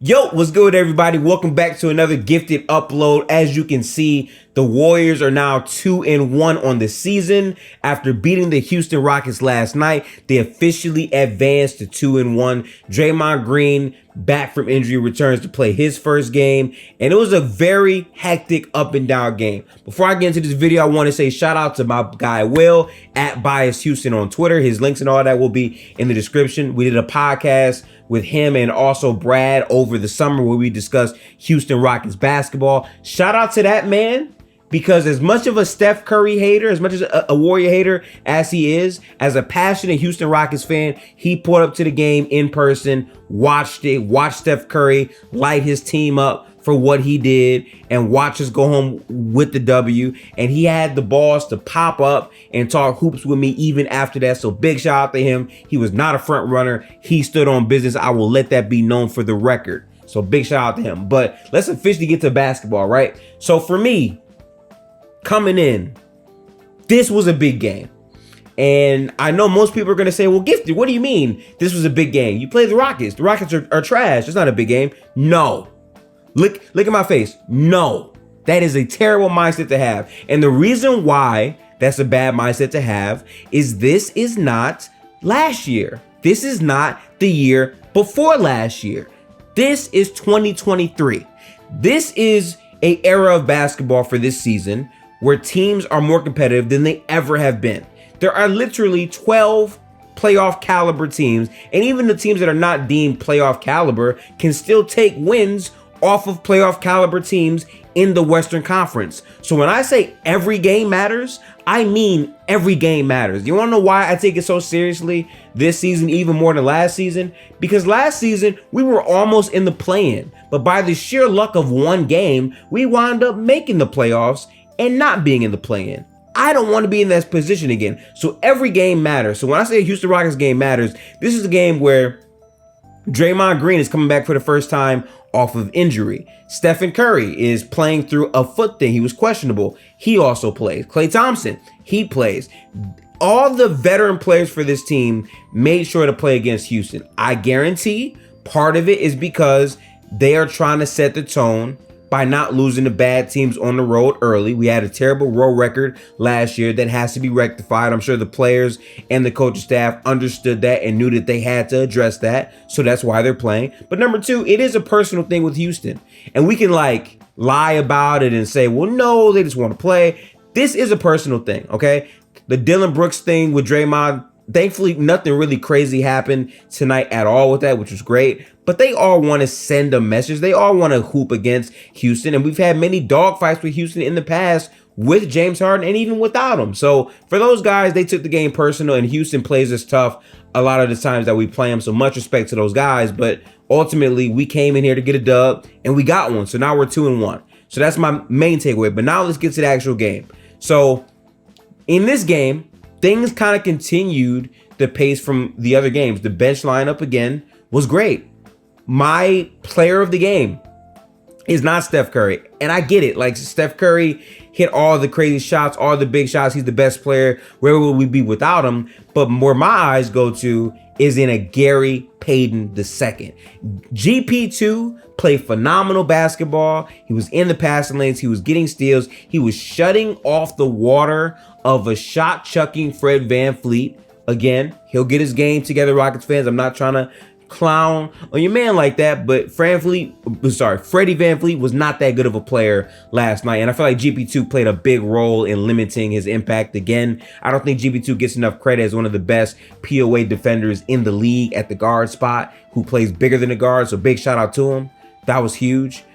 Yo, what's good, everybody? Welcome back to another gifted upload. As you can see, the Warriors are now 2-1 on the season. After beating the Houston Rockets last night, they officially advanced to 2-1. Draymond Green, back from injury, returns to play his first game, and it was a very hectic up and down game. Before I get into this video, I want to say shout out to my guy Will at Bias Houston on Twitter. His links and all that will be in the description. We did a podcast with him and also Brad over the summer where we discussed Houston Rockets basketball. Shout out to that man, because as much of a Steph Curry hater, as much as a Warrior hater as he is, as a passionate Houston Rockets fan, he pulled up to the game in person, watched it, watched Steph Curry light his team up for what he did, and watch us go home with the W. And he had the balls to pop up and talk hoops with me even after that. So big shout out to him. He was not a front runner. He stood on business. I will let that be known for the record. So big shout out to him. But let's officially get to basketball, right? So for me, coming in, this was a big game. And I know most people are going to say, well, Gifted, what do you mean this was a big game? You play the Rockets. The Rockets are trash. It's not a big game. No. Look at my face. No. That is a terrible mindset to have. And the reason why that's a bad mindset to have is this is not last year. This is not the year before last year. This is 2023. This is an era of basketball for this season where teams are more competitive than they ever have been. There are literally 12 playoff caliber teams, and even the teams that are not deemed playoff caliber can still take wins off of playoff caliber teams in the Western Conference. So when I say every game matters, I mean every game matters. You want to know why I take it so seriously this season, even more than last season? Because last season we were almost in the play-in, but by the sheer luck of one game, we wound up making the playoffs and not being in the play-in. I don't want to be in that position again. So every game matters. So when I say a Houston Rockets game matters, this is a game where Draymond Green is coming back for the first time off of injury. Stephen Curry is playing through a foot thing. He was questionable. He also plays. Klay Thompson, he plays. All the veteran players for this team made sure to play against Houston. I guarantee part of it is because they are trying to set the tone by not losing to bad teams on the road early. We had a terrible road record last year that has to be rectified. I'm sure the players and the coaching staff understood that and knew that they had to address that. So that's why they're playing. But number two, it is a personal thing with Houston. And we can like lie about it and say, well, no, they just want to play. This is a personal thing, okay? The Dylan Brooks thing with Draymond, thankfully, nothing really crazy happened tonight at all with that, which was great. But they all want to send a message. They all want to hoop against Houston. And we've had many dogfights with Houston in the past with James Harden and even without him. So for those guys, they took the game personal, and Houston plays us tough a lot of the times that we play them. So much respect to those guys. But ultimately, we came in here to get a dub and we got one. So now we're 2-1. So that's my main takeaway. But now let's get to the actual game. So in this game, things kind of continued the pace from the other games. The bench lineup again was great. My player of the game is not Steph Curry. And I get it. Like, Steph Curry hit all the crazy shots, all the big shots. He's the best player. Where would we be without him? But where my eyes go to is in a Gary Payton II. GP2 played phenomenal basketball. He was in the passing lanes. He was getting steals. He was shutting off the water of a shot-chucking Fred VanVleet. Again, he'll get his game together, Rockets fans. I'm not trying to clown on your man like that, but Freddie VanVleet was not that good of a player last night, and I feel like GP2 played a big role in limiting his impact. Again, I don't think GP2 gets enough credit as one of the best POA defenders in the league at the guard spot, who plays bigger than the guard, so big shout out to him. That was huge.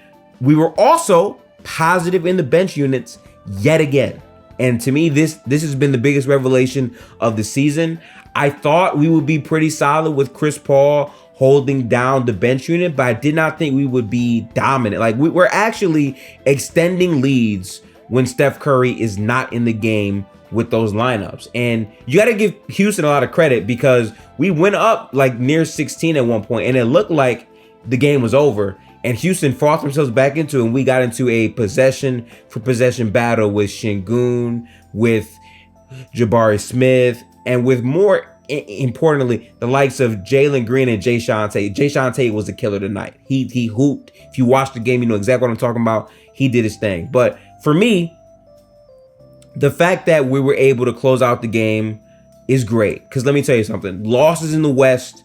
We were also positive in the bench units yet again, and to me, this has been the biggest revelation of the season. I thought we would be pretty solid with Chris Paul holding down the bench unit, but I did not think we would be dominant. Like, we're actually extending leads when Steph Curry is not in the game with those lineups. And you got to give Houston a lot of credit, because we went up like near 16 at one point and it looked like the game was over. And Houston fought themselves back into it, and we got into a possession for possession battle with Şengün, with Jabari Smith, and with more importantly, the likes of Jalen Green and Jayshawn Tate. Jayshawn Tate was a killer tonight. He hooped. If you watch the game, you know exactly what I'm talking about. He did his thing. But for me, the fact that we were able to close out the game is great. Because let me tell you something. Losses in the West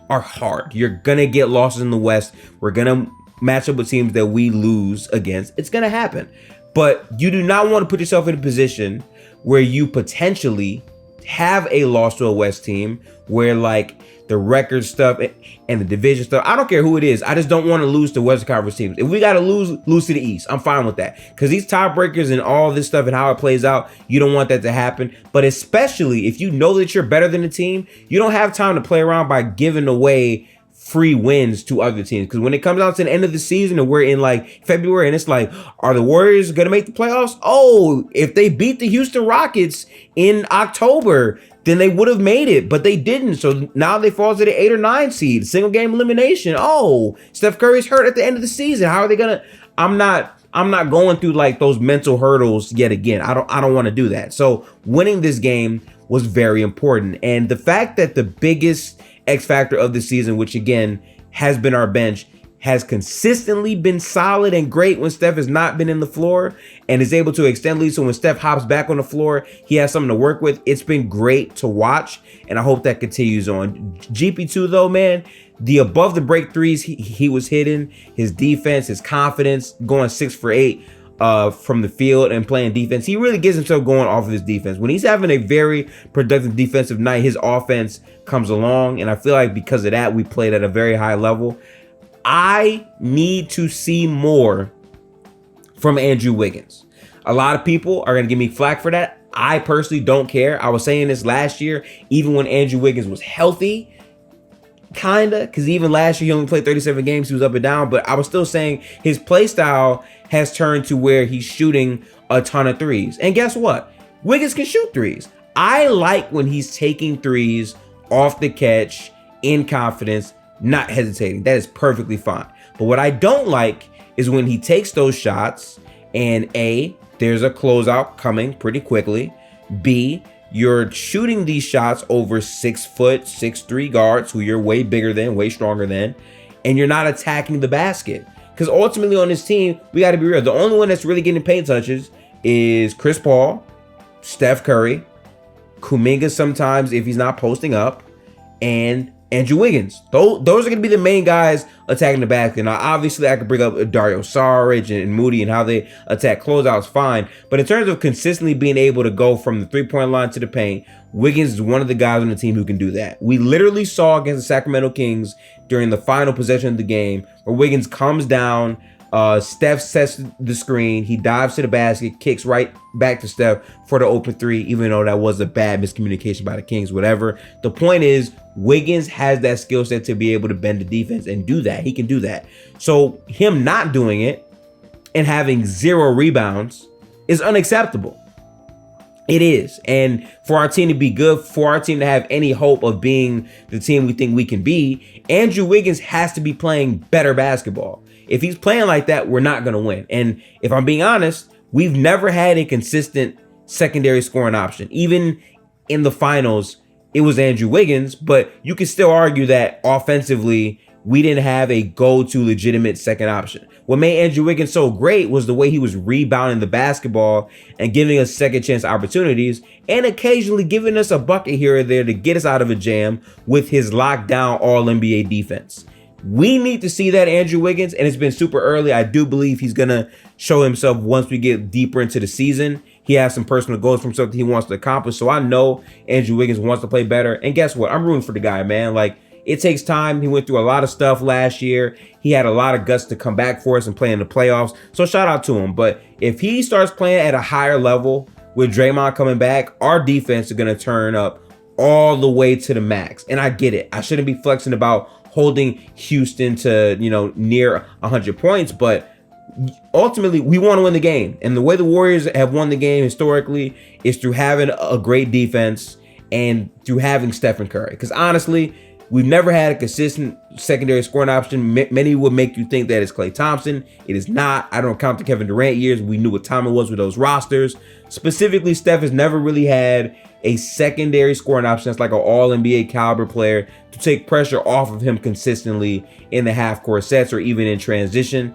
are hard. You're going to get losses in the West. We're going to match up with teams that we lose against. It's going to happen. But you do not want to put yourself in a position where you potentially have a loss to a West team where like the record stuff and the division stuff, I don't care who it is. I just don't want to lose to Western Conference teams. If we got to lose to the East, I'm fine with that. Because these tiebreakers and all this stuff and how it plays out, you don't want that to happen. But especially if you know that you're better than the team, you don't have time to play around by giving away free wins to other teams. Because when it comes out to the end of the season and we're in like February and it's like, are the Warriors going to make the playoffs? Oh, if they beat the Houston Rockets in October, then they would have made it, but they didn't. So now they fall to the 8 or 9 seed, single game elimination. Oh, Steph Curry's hurt at the end of the season. How are they gonna? I'm not going through like those mental hurdles yet again. I don't want to do that. So winning this game was very important. And the fact that the biggest X factor of the season, which again has been our bench, has consistently been solid and great when Steph has not been in the floor and is able to extend leads. So when Steph hops back on the floor, he has something to work with. It's been great to watch, and I hope that continues on. GP2 though, man, the above the break threes he was hitting, his defense, his confidence, going 6 for 8 from the field and playing defense. He really gets himself going off of his defense. When he's having a very productive defensive night, his offense comes along, and I feel like because of that, we played at a very high level. I need to see more from Andrew Wiggins. A lot of people are going to give me flack for that. I personally don't care. I was saying this last year, even when Andrew Wiggins was healthy, kinda, because even last year he only played 37 games. He was up and down, but I was still saying his play style has turned to where he's shooting a ton of threes. And guess what? Wiggins can shoot threes. I like when he's taking threes off the catch in confidence, not hesitating. That is perfectly fine. But what I don't like is when he takes those shots and A, there's a closeout coming pretty quickly. B, you're shooting these shots over 6', 6'3" guards who you're way bigger than, way stronger than, and you're not attacking the basket. Because ultimately on this team, we got to be real. The only one that's really getting paint touches is Chris Paul, Steph Curry, Kuminga sometimes if he's not posting up, and Andrew Wiggins. Those are going to be the main guys attacking the basket. Now, obviously, I could bring up Dario Saric and Moody and how they attack closeouts, fine. But in terms of consistently being able to go from the three-point line to the paint, Wiggins is one of the guys on the team who can do that. We literally saw against the Sacramento Kings during the final possession of the game where Wiggins comes down, Steph sets the screen, he dives to the basket, kicks right back to Steph for the open three, even though that was a bad miscommunication by the Kings, whatever. The point is, Wiggins has that skill set to be able to bend the defense and do that. He can do that. So him not doing it and having 0 rebounds is unacceptable. It is. And for our team to be good, for our team to have any hope of being the team we think we can be, Andrew Wiggins has to be playing better basketball. If he's playing like that, we're not going to win. And if I'm being honest, we've never had a consistent secondary scoring option. Even in the finals, it was Andrew Wiggins, but you can still argue that offensively, we didn't have a go-to legitimate second option. What made Andrew Wiggins so great was the way he was rebounding the basketball and giving us second chance opportunities and occasionally giving us a bucket here or there to get us out of a jam with his lockdown all-NBA defense. We need to see that Andrew Wiggins, and it's been super early. I do believe he's going to show himself once we get deeper into the season. He has some personal goals from something he wants to accomplish. So I know Andrew Wiggins wants to play better. And guess what? I'm rooting for the guy, man. Like, it takes time. He went through a lot of stuff last year. He had a lot of guts to come back for us and play in the playoffs. So shout out to him. But if he starts playing at a higher level with Draymond coming back, our defense is going to turn up all the way to the max. And I get it. I shouldn't be flexing about holding Houston to, near 100 points, but ultimately we want to win the game. And the way the Warriors have won the game historically is through having a great defense and through having Stephen Curry. Because honestly, We've never had a consistent secondary scoring option. Many would make you think that it's Klay Thompson. It is not. I don't count the Kevin Durant years. We knew what time it was with those rosters. Specifically, Steph has never really had a secondary scoring option that's like an all-NBA caliber player to take pressure off of him consistently in the half-court sets or even in transition.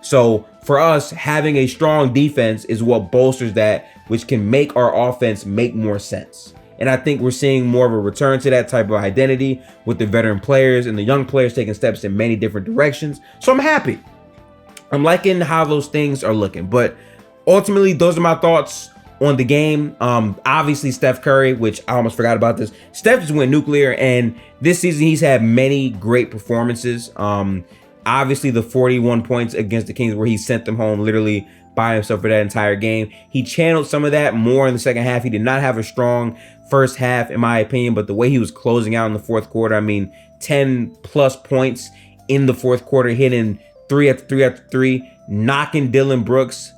So for us, having a strong defense is what bolsters that, which can make our offense make more sense. And I think we're seeing more of a return to that type of identity with the veteran players and the young players taking steps in many different directions. So I'm happy. I'm liking how those things are looking. But ultimately, those are my thoughts on the game. Obviously, Steph Curry, which I almost forgot about this. Steph just went nuclear, and this season he's had many great performances. Obviously, the 41 points against the Kings where he sent them home literally by himself for that entire game. He channeled some of that more in the second half. He did not have a strong first half, in my opinion, but the way he was closing out in the fourth quarter, I mean, 10 plus points in the fourth quarter, hitting 3 after 3 after 3, knocking Dylan Brooks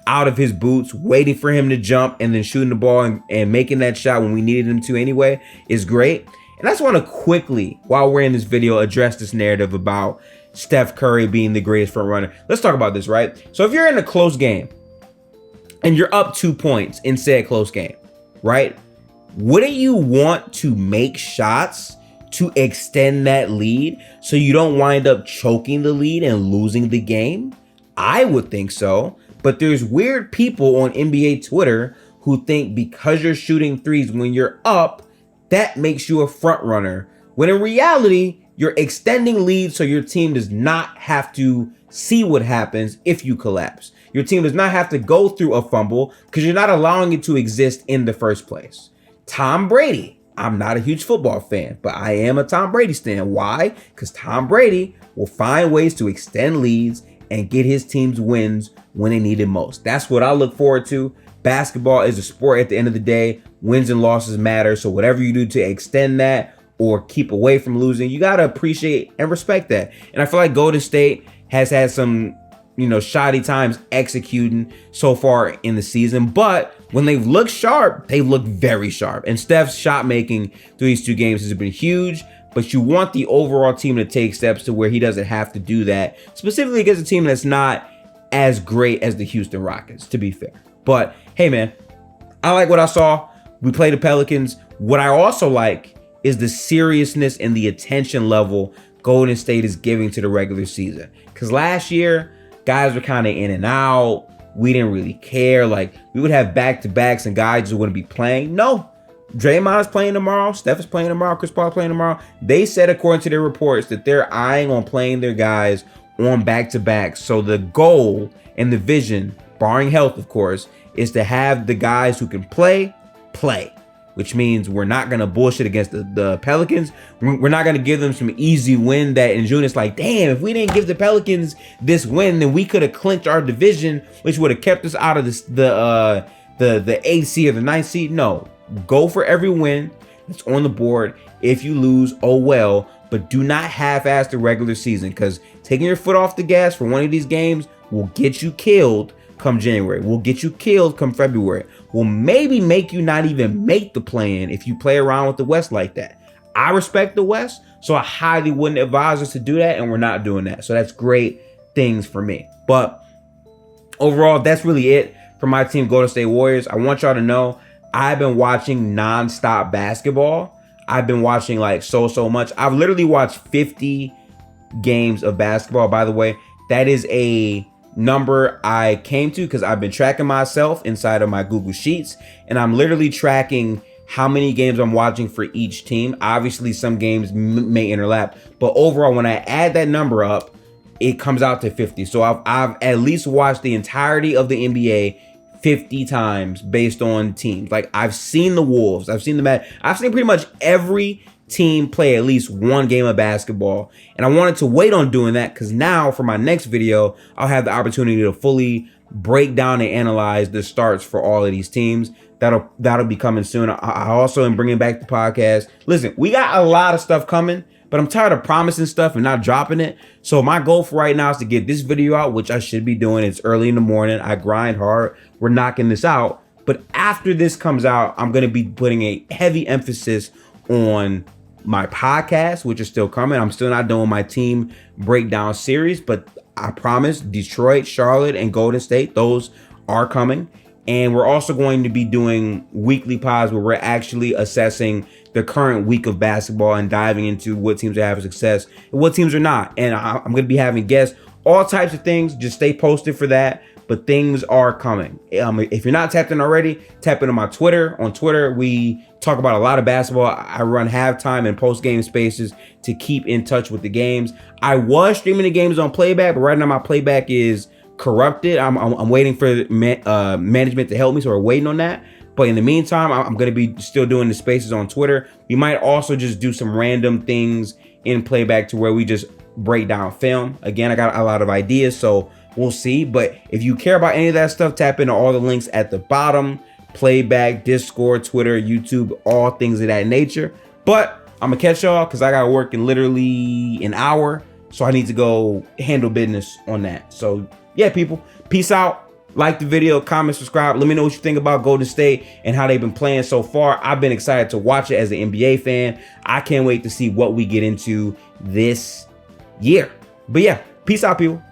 out of his boots, waiting for him to jump, and then shooting the ball and making that shot when we needed him to anyway is great. And I just want to quickly, while we're in this video, address this narrative about Steph Curry being the greatest front runner. Let's talk about this, right? So if you're in a close game and you're up 2 points in said close game, right? Wouldn't you want to make shots to extend that lead so you don't wind up choking the lead and losing the game? I would think so. But there's weird people on NBA Twitter who think because you're shooting threes when you're up, that makes you a front runner. When in reality, you're extending leads so your team does not have to see what happens if you collapse. Your team does not have to go through a fumble because you're not allowing it to exist in the first place. Tom Brady. I'm not a huge football fan, but I am a Tom Brady stan. Why? Because Tom Brady will find ways to extend leads and get his teams wins when they need it most. That's what I look forward to. Basketball is a sport at the end of the day. Wins and losses matter. So whatever you do to extend that or keep away from losing, you got to appreciate and respect that. And I feel like Golden State has had some, shoddy times executing so far in the season. But when they've looked sharp, they look very sharp. And Steph's shot making through these 2 games has been huge. But you want the overall team to take steps to where he doesn't have to do that, specifically against a team that's not as great as the Houston Rockets, to be fair. But hey, man, I like what I saw. We played the Pelicans. What I also like is the seriousness and the attention level Golden State is giving to the regular season. Because last year, guys were kind of in and out. We didn't really care. Like, we would have back-to-backs and guys just wouldn't be playing. No. Draymond is playing tomorrow. Steph is playing tomorrow. Chris Paul is playing tomorrow. They said, according to their reports, that they're eyeing on playing their guys on back-to-backs. So the goal and the vision, barring health, of course, is to have the guys who can play, which means we're not going to bullshit against the Pelicans. We're not going to give them some easy win that in June it's like, damn, if we didn't give the Pelicans this win, then we could have clinched our division, which would have kept us out of the 8th seed or the 9th seed. No. Go for every win that's on the board. If you lose, oh well, but do not half-ass the regular season, because taking your foot off the gas for one of these games will get you killed come January. Will get you killed come February. Will maybe make you not even make the play-in if you play around with the West like that. I respect the West, so I highly wouldn't advise us to do that, and we're not doing that. So that's great things for me. But overall, that's really it for my team, Golden State Warriors. I want y'all to know I've been watching nonstop basketball. I've been watching like so much. I've literally watched 50 games of basketball, by the way. That is a number I came to because I've been tracking myself inside of my Google Sheets, and I'm literally tracking how many games I'm watching for each team. Obviously, some games may interlap, but overall, when I add that number up, it comes out to 50. So I've at least watched the entirety of the NBA 50 times based on teams. Like, I've seen the Wolves, I've seen the Mad, I've seen pretty much every team play at least one game of basketball. And I wanted to wait on doing that because now for my next video, I'll have the opportunity to fully break down and analyze the starts for all of these teams. That'll be coming soon. I also am bringing back the podcast. Listen, we got a lot of stuff coming, but I'm tired of promising stuff and not dropping it. So my goal for right now is to get this video out, which I should be doing. It's early in the morning. I grind hard. We're knocking this out. But after this comes out, I'm going to be putting a heavy emphasis on my podcast, which is still coming. I'm still not doing my team breakdown series, but I promise Detroit, Charlotte, and Golden State, those are coming. And we're also going to be doing weekly pods where we're actually assessing the current week of basketball and diving into what teams are having success and what teams are not. And I'm going to be having guests, all types of things. Just stay posted for that. But things are coming. If you're not tapped in already, tap into my Twitter. On Twitter, we talk about a lot of basketball. I run halftime and post-game spaces to keep in touch with the games. I was streaming the games on playback, but right now my playback is corrupted. I'm waiting for management to help me, so we're waiting on that. But in the meantime, I'm going to be still doing the spaces on Twitter. We might also just do some random things in playback to where we just break down film. Again, I got a lot of ideas, so we'll see. But if you care about any of that stuff, tap into all the links at the bottom. Playback, Discord, Twitter, YouTube, all things of that nature. But I'm going to catch y'all because I got to work in literally an hour. So I need to go handle business on that. So yeah, people, peace out. Like the video, comment, subscribe. Let me know what you think about Golden State and how they've been playing so far. I've been excited to watch it as an NBA fan. I can't wait to see what we get into this year. But yeah, peace out, people.